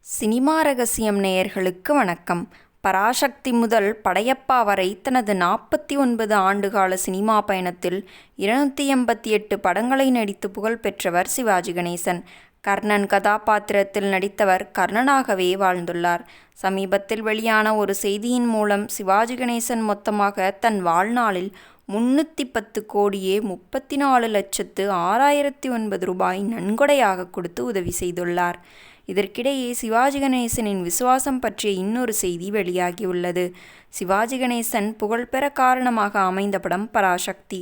Cinema ரகசியம் நேயர்களுக்கு வணக்கம். பராசக்தி முதல் படையப்பா வரை தனது 49 ஆண்டுகால சினிமா பயணத்தில் 288 படங்களை நடித்து புகழ் பெற்றவர் சிவாஜி கணேசன். கர்ணன் கதாபாத்திரத்தில் நடித்தவர் கர்ணனாகவே வாழ்ந்துள்ளார். சமீபத்தில் வெளியான ஒரு செய்தியின் மூலம் சிவாஜி கணேசன் மொத்தமாக தன் வாழ்நாளில் 310 கோடியே 34,06,009 ரூபாய் நன்கொடையாக கொடுத்து உதவி செய்துள்ளார். இதற்கிடையே சிவாஜி கணேசனின் விசுவாசம் பற்றிய இன்னொரு செய்தி வெளியாகியுள்ளது. சிவாஜி கணேசன் புகழ்பெற காரணமாக அமைந்த படம் பராசக்தி.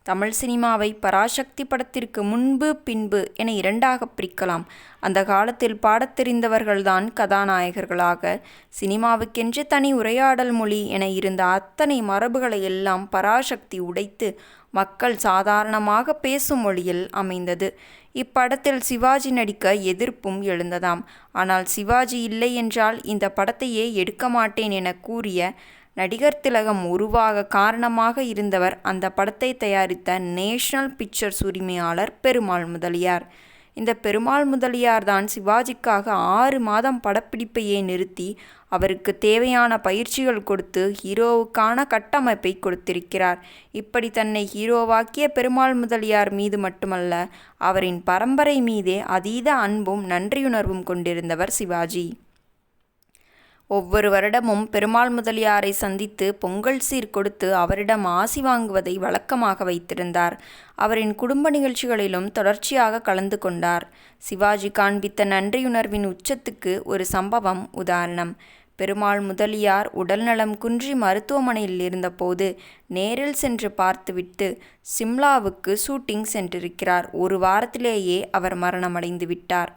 தமிழ் சினிமாவை பராசக்தி படத்திற்கு முன்பு பின்பு என இரண்டாக பிரிக்கலாம். அந்த காலத்தில் பாடத் தெரிந்தவர்கள்தான் கதாநாயகர்களாக, சினிமாவுக்கென்று தனி உரையாடல் மொழி என இருந்த அத்தனை மரபுகளை எல்லாம் பராசக்தி உடைத்து மக்கள் சாதாரணமாக பேசும் மொழியில் அமைந்தது. இப்படத்தில் சிவாஜி நடிக்க எதிர்ப்பும் எழுந்ததாம். ஆனால் சிவாஜி இல்லை என்றால் இந்த படத்தையே எடுக்க மாட்டேன் என கூறிய நடிகர் திலகம் உருவாக காரணமாக இருந்தவர் அந்த படத்தை தயாரித்த நேஷனல் பிக்சர்ஸ் உரிமையாளர் பெருமாள் முதலியார். இந்த பெருமாள் முதலியார் தான் சிவாஜிக்காக 6 மாதம் படப்பிடிப்பையே நிறுத்தி அவருக்கு தேவையான பயிற்சிகள் கொடுத்து ஹீரோவுக்கான கட்டமைப்பை கொடுத்திருக்கிறார். இப்படி தன்னை ஹீரோவாக்கிய பெருமாள் முதலியார் மீது மட்டுமல்ல, அவரின் பரம்பரை மீதே அதீத அன்பும் நன்றியுணர்வும் கொண்டிருந்தவர் சிவாஜி. ஒவ்வொரு வருடமும் பெருமாள் முதலியாரை சந்தித்து பொங்கல் சீர் கொடுத்து அவரிடம் ஆசி வாங்குவதை வழக்கமாக வைத்திருந்தார். அவரின் குடும்ப நிகழ்ச்சிகளிலும் தொடர்ச்சியாக கலந்து கொண்டார். சிவாஜி காண்பித்த நன்றியுணர்வின் உச்சத்துக்கு ஒரு சம்பவம் உதாரணம். பெருமாள் முதலியார் உடல்நலம் குன்றி மருத்துவமனையில் இருந்தபோது நேரில் சென்று பார்த்துவிட்டு சிம்லாவுக்கு ஷூட்டிங் சென்றிருக்கிறார். ஒரு வாரத்திலேயே அவர் மரணமடைந்து விட்டார்.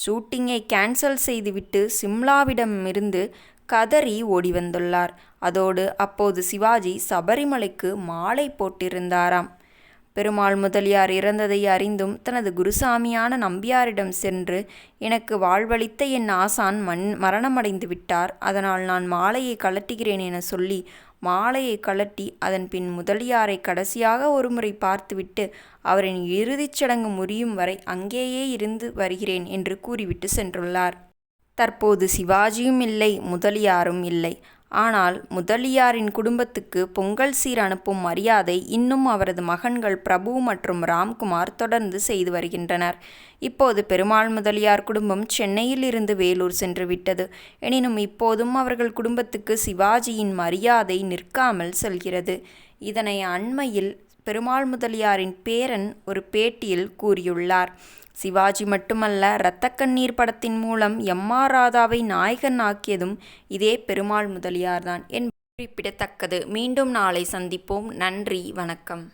ஷூட்டிங்கை கேன்சல் செய்துவிட்டு சிம்லாவிடமிருந்து கதறி ஓடி வந்துள்ளார். அதோடு அப்போது சிவாஜி சபரிமலைக்கு மாலை போட்டிருந்தாராம். பெருமாள் முதலியார் இறந்ததை அறிந்தும் தனது குருசாமியான நம்பியாரிடம் சென்று, எனக்கு வாழ்வளித்த என் ஆசான் மரணமடைந்து விட்டார், அதனால் நான் மாலையை கழட்டுகிறேன் என சொல்லி மாலையை கழட்டி அதன் பின் முதலியாரை கடைசியாக ஒருமுறை பார்த்துவிட்டு அவரின் இறுதிச் சடங்கு முடியும் வரை அங்கேயே இருந்து வருகிறேன் என்று கூறிவிட்டு சென்றுள்ளார். தற்போது சிவாஜியும் இல்லை, முதலியாரும் இல்லை. ஆனால் முதலியாரின் குடும்பத்துக்கு பொங்கல் சீர் அனுப்பும் மரியாதை இன்னும் அவரது மகன்கள் பிரபு மற்றும் ராம்குமார் தொடர்ந்து செய்து வருகின்றனர். இப்போது பெருமாள் முதலியார் குடும்பம் சென்னையில் இருந்து வேலூர் சென்று விட்டது. எனினும் இப்போதும் அவர்கள் குடும்பத்துக்கு சிவாஜியின் மரியாதை நிற்காமல் செல்கிறது. இதனை அண்மையில் பெருமாள் முதலியாரின் பேரன் ஒரு பேட்டியில் கூறியுள்ளார். சிவாஜி மட்டுமல்ல, இரத்தக்கண்ணீர் படத்தின் மூலம் எம்.ஆர். ராதாவை நாயகன் ஆக்கியதும் இதே பெருமாள் முதலியார்தான் என்பது குறிப்பிடத்தக்கது. மீண்டும் நாளை சந்திப்போம். நன்றி, வணக்கம்.